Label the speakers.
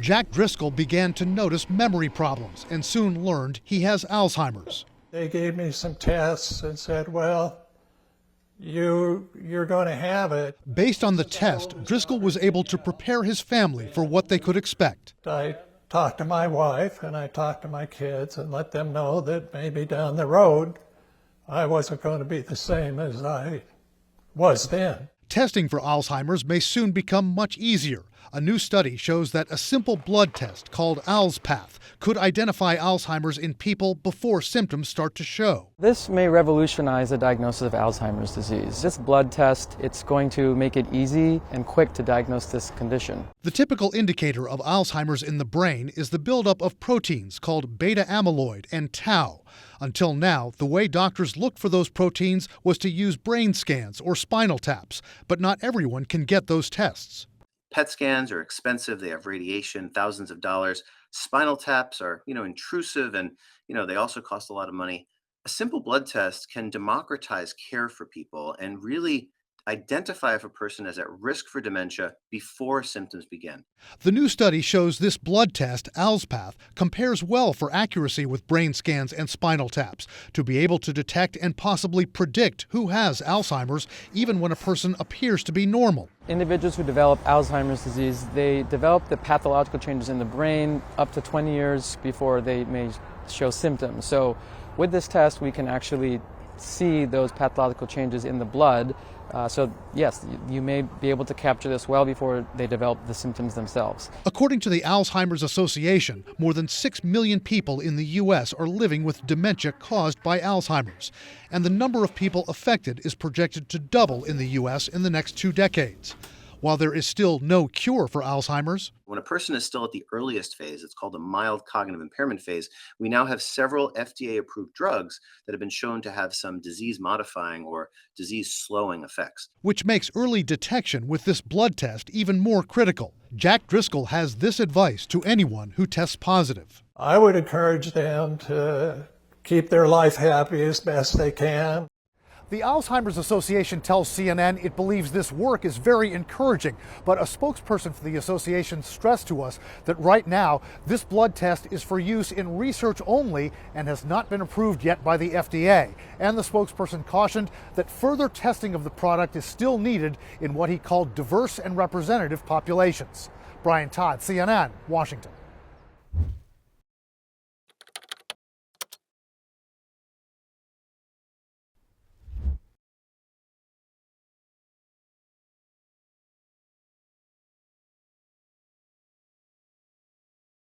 Speaker 1: Jack Driscoll began to notice memory problems and soon learned he has Alzheimer's.
Speaker 2: They gave me some tests and said, well, you're going to have it.
Speaker 1: Based on the test, Driscoll was able to prepare his family for what they could expect.
Speaker 2: I talked to my wife and I talked to my kids and let them know that maybe down the road I wasn't going to be the same as I was then.
Speaker 1: Testing for Alzheimer's may soon become much easier. A new study shows that a simple blood test called ALZpath could identify Alzheimer's in people before symptoms start to show.
Speaker 3: This may revolutionize the diagnosis of Alzheimer's disease. This blood test, it's going to make it easy and quick to diagnose this condition.
Speaker 1: The typical indicator of Alzheimer's in the brain is the buildup of proteins called beta amyloid and tau. Until now, the way doctors looked for those proteins was to use brain scans or spinal taps, but not everyone can get those tests.
Speaker 4: PET scans are expensive. They have radiation, thousands of dollars. Spinal taps are, intrusive and, they also cost a lot of money. A simple blood test can democratize care for people and really identify if a person is at risk for dementia before symptoms begin.
Speaker 1: The new study shows this blood test, ALZpath, compares well for accuracy with brain scans and spinal taps to be able to detect and possibly predict who has Alzheimer's, even when a person appears to be normal.
Speaker 3: Individuals who develop Alzheimer's disease, they develop the pathological changes in the brain up to 20 years before they may show symptoms. So with this test, we can actually see those pathological changes in the blood. So yes, you may be able to capture this well before they develop the symptoms themselves.
Speaker 1: According to the Alzheimer's Association, more than 6 million people in the U.S. are living with dementia caused by Alzheimer's, and the number of people affected is projected to double in the U.S. in the next 2 decades. While there is still no cure for Alzheimer's,
Speaker 4: when a person is still at the earliest phase, it's called a mild cognitive impairment phase, we now have several FDA-approved drugs that have been shown to have some disease-modifying or disease-slowing effects.
Speaker 1: Which makes early detection with this blood test even more critical. Jack Driscoll has this advice to anyone who tests positive.
Speaker 2: I would encourage them to keep their life happy as best they can.
Speaker 1: The Alzheimer's Association tells CNN it believes this work is very encouraging, but a spokesperson for the association stressed to us that right now this blood test is for use in research only and has not been approved yet by the FDA. And the spokesperson cautioned that further testing of the product is still needed in what he called diverse and representative populations. Brian Todd, CNN, Washington.